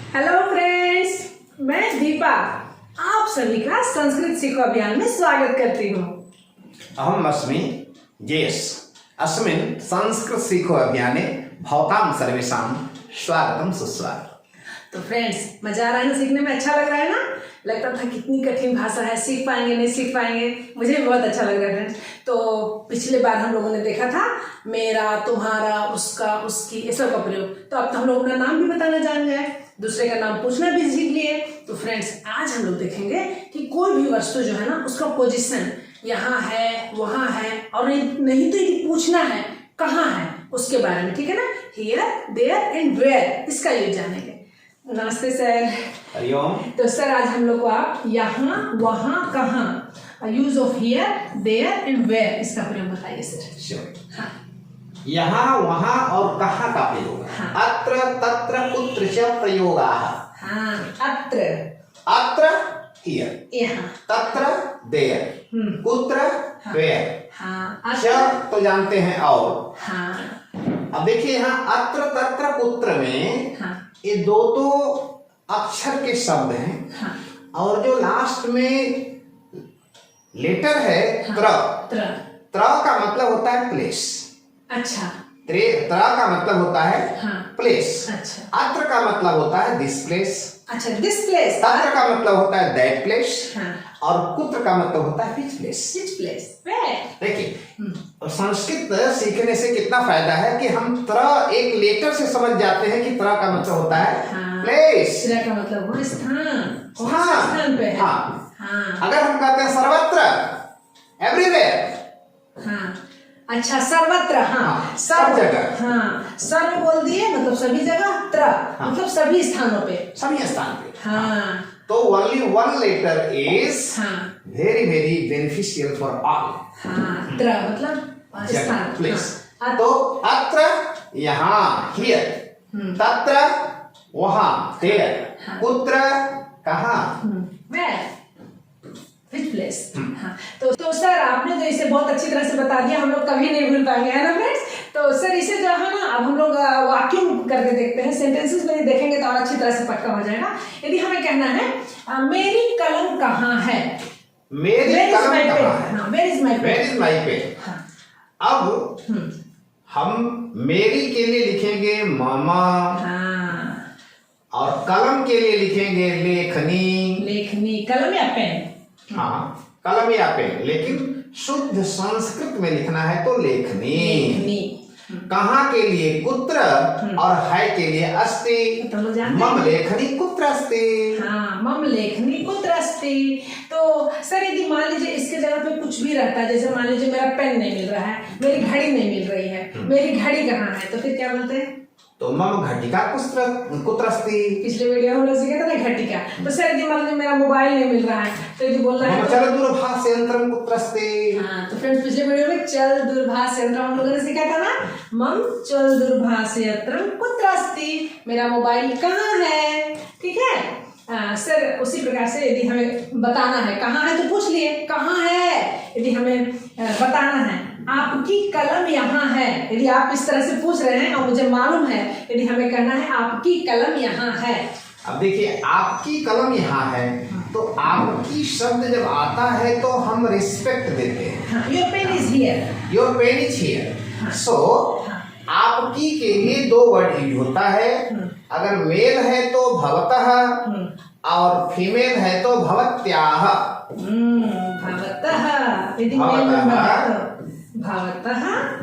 Hello friends, मैं दीपा आप सभी का संस्कृत सीखो अभियान में स्वागत करती हूँ। अहम अस्मि जयेश। अस्मिन् संस्कृत सीखो अभियाने भवतां सर्वेषां स्वागतम सुस्वागतम। तो फ्रेंड्स, मजा आ रहा है ना? सीखने में अच्छा लग रहा है ना? लगता था कितनी कठिन भाषा है, सीख पाएंगे नहीं सीख पाएंगे। मुझे भी बहुत अच्छा लग रहा है फ्रेंड्स। तो पिछले बार हम लोगों ने देखा था मेरा, तुम्हारा, उसका, उसकी, ये सब का प्रयोग। तो अब तो हम लोग अपना नाम भी बताना जान गए, दूसरे का नाम पूछना भी सीख लिए। तो फ्रेंड्स, आज हम लोग देखेंगे कि कोई भी वस्तु जो है ना, उसका पोजीशन यहाँ है, वहाँ है, और नहीं तो ये पूछना है कहाँ है उसके बारे में, ठीक है ना? हियर, देयर एंड वेयर, इसका यूज जानेंगे। नमस्ते सर। हरिओम। तो सर, आज हम लोग को आप यहाँ, वहाँ, कहाँ, use of here, there and where, इसका प्रयोग बताइए सर। श्योर। हाँ। यहाँ, वहाँ और कहाँ का प्रयोग। हाँ। अत्र, तत्र, कुत्र च प्रयोगाः। हाँ, अत्र, अत्र हियर, यहाँ, तत्र देयर, कुत्र वेयर, हाँ, च अत्र, तो जानते हैं और। हाँ, अब देखिए यहाँ अत्र, तत्र, कुत्र में हाँ, ये दो तो अक्षर के शब्द हैं। हाँ, और जो लास्ट में लेटर है त्र, त्र, त्र का मतलब होता है प्लेस। अच्छा, त्र का मतलब होता है हाँ, प्लेस। अच्छा, अत्र का मतलब होता है दिस प्लेस। अच्छा, दिस प्लेस, तत्र का मतलब होता है दैट प्लेस। हाँ, और कुत्र का मतलब होता है which place. This place, where. देखिए, संस्कृत सीखने से कितना फायदा है कि हम त्र एक लेटर से समझ जाते हैं कि त्र का मतलब होता है हाँ, प्लेस। त्र का मतलब वह स्थान, हाँ, स्थान पे है। हाँ। हाँ, अगर हम कहते हैं सर्वत्र, एवरीवेयर, हाँ, अच्छा, सर्वत्र, हाँ, हाँ, सब जगह। हाँ, सर्व बोल दिए मतलब सभी जगह, त्र हाँ, मतलब सभी स्थानों पे, सभी स्थान पे। हाँ, तो ओनली वन लेटर इज हाँ, very very beneficial for all. हाँ, त्र मतलब स्थान, प्लेस। हाँ, तो अत्र यहाँ हियर, तत्र वहाँ देयर, हाँ, कुत्र कहाँ, वेयर, विच प्लेस। हाँ, तो सर, आपने तो इसे बहुत अच्छी तरह से बता दिया, हम लोग कभी नहीं भूल पाएंगे, है ना फ्रेंड्स? तो सर, इसे जो है ना, अब हम लोग वाक्यों करके देखते हैं, सेंटेंसेस में देखेंगे तो और अच्छी तरह से पक्का हो जाएगा। यदि हमें कहना है मेरी कलम कहाँ है, मेरी कलम कहाँ है, हाँ, where is my pen, where is my pen. हाँ, अब हम मेरी के लिए लिखेंगे मामा, हाँ, और कलम के लिए लिखेंगे लेखनी। लेखनी, कलम या पेन, हाँ, कलम या पेन, लेकिन शुद्ध संस्कृत में लिखना है तो लेखनी। लेखनी, कहाँ के लिए कुत्र, और है के लिए अस्ति। तो लोग जानते मम हैं। लेखनी कुत्र अस्ति। हाँ, मम लेखनी कुत्र अस्ति। तो सर, यदि मान लीजिए इसके जगह पे कुछ भी रहता है, जैसे मान लीजिए मेरा पेन नहीं मिल रहा है, मेरी घड़ी नहीं मिल रही है, मेरी घड़ी कहाँ है, तो फिर क्या बोलते हैं? तो मम घटिका कुत्र अस्ति। पिछले वीडियो में हम लोग सीखे थे ना घटिका। तो सर, यदि मान लीजिए मेरा मोबाइल नहीं मिल रहा है, तो यदि बोलना है मम तो... चल दूरभाष यंत्रम कुत्र अस्ति। हाँ, तो फ्रेंड्स, पिछले वीडियो में चल दूरभाष यंत्र हम लोगों ने सीखा था ना, मम चल दूरभाष यंत्रम कुत्र अस्ति, मेरा मोबाइल कहाँ है, ठीक है? सर, उसी प्रकार से यदि हमें बताना है कहाँ है तो पूछ लिए कहाँ है। यदि हमें बताना है आपकी कलम यहाँ है, यदि आप इस तरह से पूछ रहे हैं और मुझे मालूम है, यदि हमें कहना है आपकी कलम यहाँ है। अब देखिए, आपकी कलम यहाँ है, तो आपकी शब्द जब आता है तो हम रिस्पेक्ट देते हैं। Your pen is here, your pen is here. So आपकी के लिए दो वर्ड यूज होता है। अगर मेल है तो भवतः, और फीमेल है तो भवत्याः। भवतः, यदि भवतः,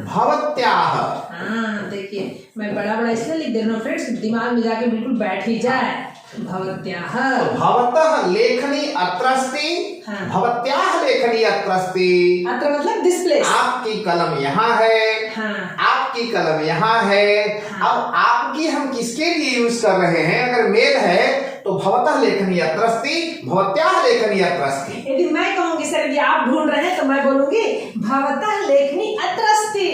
भवत्याः। हाँ, देखिए मैं बड़ा बड़ा इसलिए लिख दे रहा हूँ फ्रेंड्स, दिमाग में जाके बिल्कुल बैठ ही जाए। भवत्याः, तो भवतः लेखनी अत्र अस्ति, हाँ, भवत्याः लेखनी अत्र अस्ति। अत्र मतलब दिस प्लेस, आपकी कलम यहाँ है, हाँ, आपकी कलम यहाँ है। हाँ, अब आपकी हम किसके लिए यूज कर रहे हैं? अगर मेल है तो भवतः लेखनी अत्र अस्ति, भवत्याः लेखनी अत्र अस्ति। यदि मैं कहूंगी सर, यदि आप ढूंढ रहे हैं तो मैं बोलूंगी भवतः लेखनी अत्र अस्ति।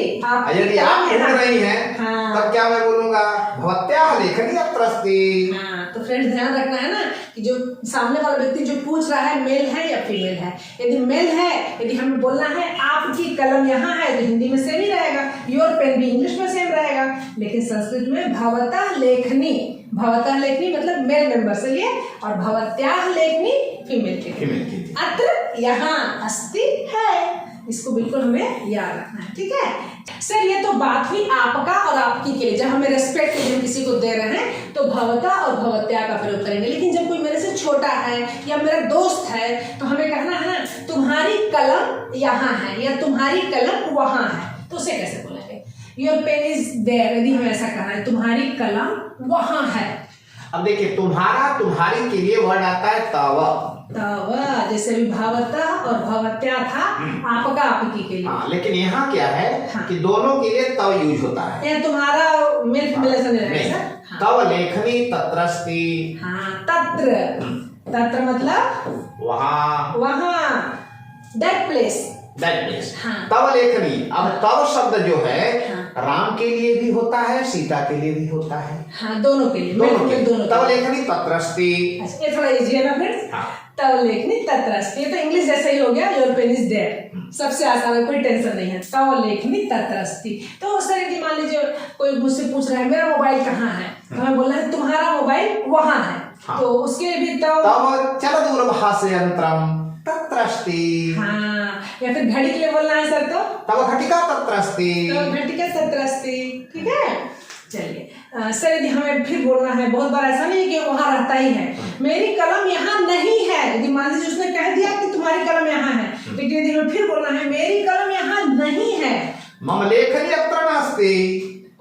यदि आप ढूंढ रही हैं, हाँ, तब क्या मैं बोलूंगा? भवत्याः लेखनी अत्र अस्ति। हाँ, तो फ्रेंड्स, ध्यान रखना है ना कि जो सामने वाला व्यक्ति जो पूछ रहा है मेल है या फीमेल है। यदि मेल है, यदि हमें बोलना है आपकी कलम यहाँ है, तो हिंदी में सेम ही रहेगा, योर पेन भी इंग्लिश में सेम रहेगा, लेकिन संस्कृत में भवतः लेखनी भवतः लेखनी मतलब मेल मेंबर से लिए, और भवत्याः लेखनी फीमेल के लिए। अत्र यहाँ अस्ति है, इसको बिल्कुल हमें याद रखना है, ठीक है। सर ये तो बात हुई आपका और आपकी के लिए, जब हमें रेस्पेक्ट के लिए किसी को दे रहे हैं तो भवतः और भवत्याः का प्रयोग करेंगे। लेकिन जब कोई मेरे से छोटा है या मेरा दोस्त है तो हमें कहना है ना, तुम्हारी कलम यहाँ है या तुम्हारी कलम वहाँ है, तो उसे कैसे बोलेंगे? योर पेन इज देयर, यदि हमें ऐसा कहना है तुम्हारी कलम वहाँ है। अब देखिए, तुम्हारा तुम्हारी के लिए वर्ड आता है तव। तव, जैसे भी भवतः और भवत्याः था, आपका आपकी के लिए। हाँ, लेकिन यहाँ क्या है हाँ। कि दोनों के लिए तव यूज होता है। ये तुम्हारा मेल फीमेल ऐसा नहीं रहेगा सर। हाँ। तव लेखनी तत्रस्ति। हाँ, तत्र, तत्र मतलब वहाँ, वहाँ, दैट प्लेस। That place. हाँ। तव लेखनी, अब तव शब्द जो है हाँ। राम के लिए भी होता है, सीता के लिए भी होता है। हाँ, दोनों के लिए, दोनों के दोनों तव लेखनी तत्रस्ति। अच्छा, ये थोड़ा इजी है ना फ्रेंड्स। हाँ। तव लेखनी तत्रस्ति, ये तो इंग्लिश जैसा ही हो गया, योर पेन इज देयर, सबसे आसान है, कोई टेंशन नहीं है। तव लेखनी तत्रस्ति। तो सर यदि मान लीजिए कोई मुझसे पूछ रहा है मेरा मोबाइल कहाँ है, तो हमें बोलना है तुम्हारा मोबाइल वहाँ है। हाँ। तो उसके लिए भी तव चलदूरभाष यंत्रम तत्रस्ति। हाँ, या फिर घड़ी के लिए बोलना है सर तो तव घटिका तत्रस्ति। तो घटिका तत्रस्ति, ठीक है। चलिए सर यदि हमें फिर बोलना है, बहुत बार ऐसा नहीं है कि वहाँ रहता ही है, मेरी कलम यहाँ नहीं है, यदि मान लीजिए उसने कह दिया कि तुम्हारी कलम यहाँ है, लेकिन यदि हमें फिर बोलना है मेरी कलम यहाँ नहीं है, मम लेखनी अत्र नास्ति।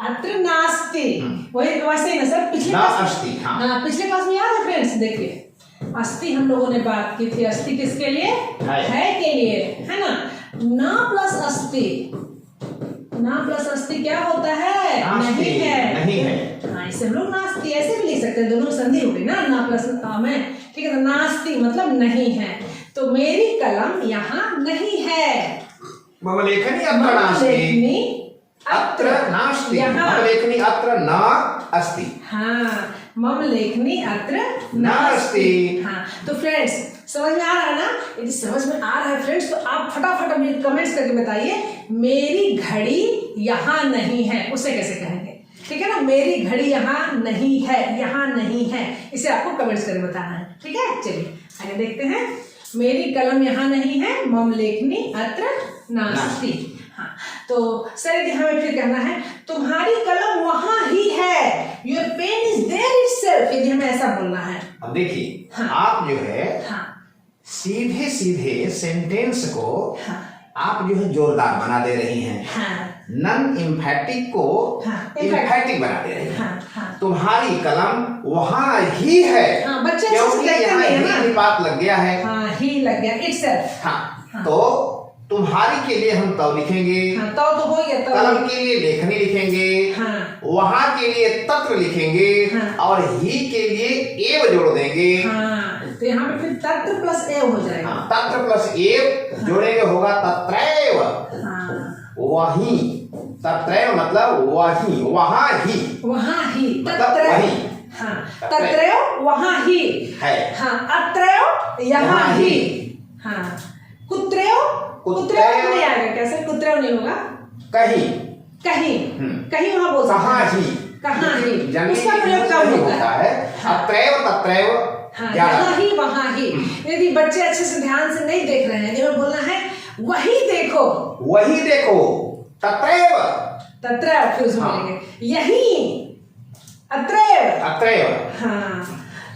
अत्र नास्ति, वही वैसे ही ना सर, पिछले ना क्लास अस्ति। हाँ। हाँ, पिछले क्लास में याद है फ्रेंड्स, देखिए अस्थि हम लोगों ने बात की थी, अस्थि किसके लिए? है के लिए, है ना। ना प्लस अस्थि, ना प्लस अस्थि क्या होता है? नहीं है। नहीं है। हाँ, इसे हम लोग नास्ति ऐसे भी लिख सकते हैं, दोनों संधि हो गई ना, ना प्लस में, ठीक है। तो नास्ति मतलब नहीं है, तो मेरी कलम यहाँ नहीं है। मम लेखनी अत्र नास्ति। अत्र नास्ति। मम लेखनी अत्र न अस्ति। हाँ, मम लेखनी अत्र नास्ति। हाँ, तो फ्रेंड्स समझ में आ रहा है ना? यदि समझ में आ रहा है फ्रेंड्स तो आप फटाफट अभी कमेंट्स करके बताइए मेरी घड़ी यहाँ नहीं है, उसे कैसे कहेंगे, ठीक है ना। मेरी घड़ी यहाँ नहीं है, यहाँ नहीं है, इसे आपको कमेंट्स करके बताना है, ठीक है। चलिए आगे देखते हैं। मेरी कलम यहाँ नहीं है, मम लेखनी अत्र नास्ति। हाँ, तो सर यदि हमें फिर कहना है तुम्हारी कलम वहाँ ही है, your pen is there itself, यदि हमें ऐसा बोलना है। अब देखिए, हाँ। आप जो है हाँ, सीधे सीधे सेंटेंस को हाँ, आप जो है जोरदार बना दे रही हैं। हाँ, नन इम्फेटिक को हाँ, इम्फेटिक बना दे रही हैं। हाँ, हाँ, तुम्हारी कलम वहाँ ही है। हाँ, बच्चे अच्छे से क्योंकि देखते यहाँ नहीं है ना। ही बात लग गया है। हाँ, ही लग गया इटसेल्फ। हाँ, हाँ। तो तुम्हारी के लिए हम तव लिखेंगे। हाँ, तो हो गया तो। कलम के लिए लेखनी लिखेंगे। हाँ, वहां के लिए तत्र लिखेंगे। हाँ। और ही के लिए एव जोड़ देंगे। हाँ, तो यहाँ पे फिर तत्र प्लस एव हो जाएगा। हाँ, तत्र प्लस एव जोड़ेंगे, होगा तत्रैव। हाँ, वही, तत्रैव मतलब वही, वहां ही, वहाँ ही, मतलब तत्रैव। वही। हाँ, तत्रैव वहाँ ही है। हाँ, अत्रैव यहाँ ही। हाँ, कुत्रैव, कुत्रैव नहीं आएगा, कैसे कुत्रैव नहीं होगा, कहीं, कहीं, कहीं वहाँ बोल सकते कहाँ हैं। ही, कहाँ ही, जमीन उसका की प्रयोग यूज कम नहीं होता है। है। अत्रैव तत्रैव हाँ, ज्यादा। यहाँ ही वहाँ ही। यदि बच्चे अच्छे से ध्यान से नहीं देख रहे हैं, यदि हमें बोलना है वही देखो, वही देखो, तत्रैव, तत्रैव, फिर उसमें हाँ। बोलेंगे यही, अत्रैव। अत्रैव। हाँ,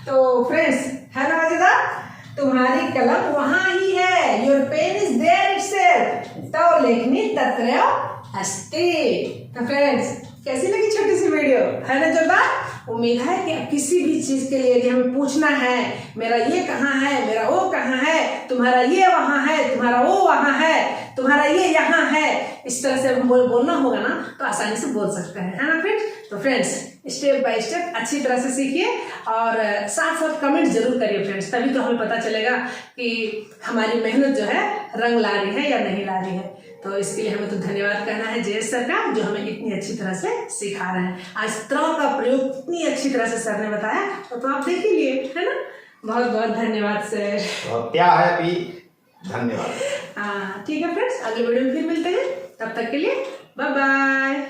तो फ्रेंड्स है ना मजेदार। तुम्हारी कलम वहाँ ही है, your pen is there itself, तव लेखनी तत्रैव अस्ति। तो फ्रेंड्स कैसी लगी छोटी सी वीडियो, है ना जोरदार। उम्मीद है कि अब किसी भी चीज के लिए यदि हमें पूछना है मेरा ये कहाँ है, मेरा वो कहाँ है, तुम्हारा ये वहाँ है, तुम्हारा वो वहाँ है, तुम्हारा ये यहाँ है, इस तरह से बोलना होगा ना तो आसानी से बोल सकते हैं, है ना फ्रेंड्स। तो फ्रेंड्स स्टेप बाय स्टेप अच्छी तरह से सीखिए और साथ साथ कमेंट जरूर करिए फ्रेंड्स, तभी तो हमें पता चलेगा कि हमारी मेहनत जो है रंग ला रही है या नहीं ला रही है। तो इसके लिए हमें तो धन्यवाद कहना है जयेश सर का, जो हमें इतनी अच्छी तरह से सिखा रहे हैं। आज त्रौ का प्रयोग इतनी अच्छी तरह से सर ने बताया, तो आप देख ही लिए, है ना। बहुत बहुत धन्यवाद सर। तो क्या है भी, धन्यवाद। ठीक है फ्रेंड्स, अगले वीडियो में फिर मिलते हैं, तब तक के लिए बाय बाय।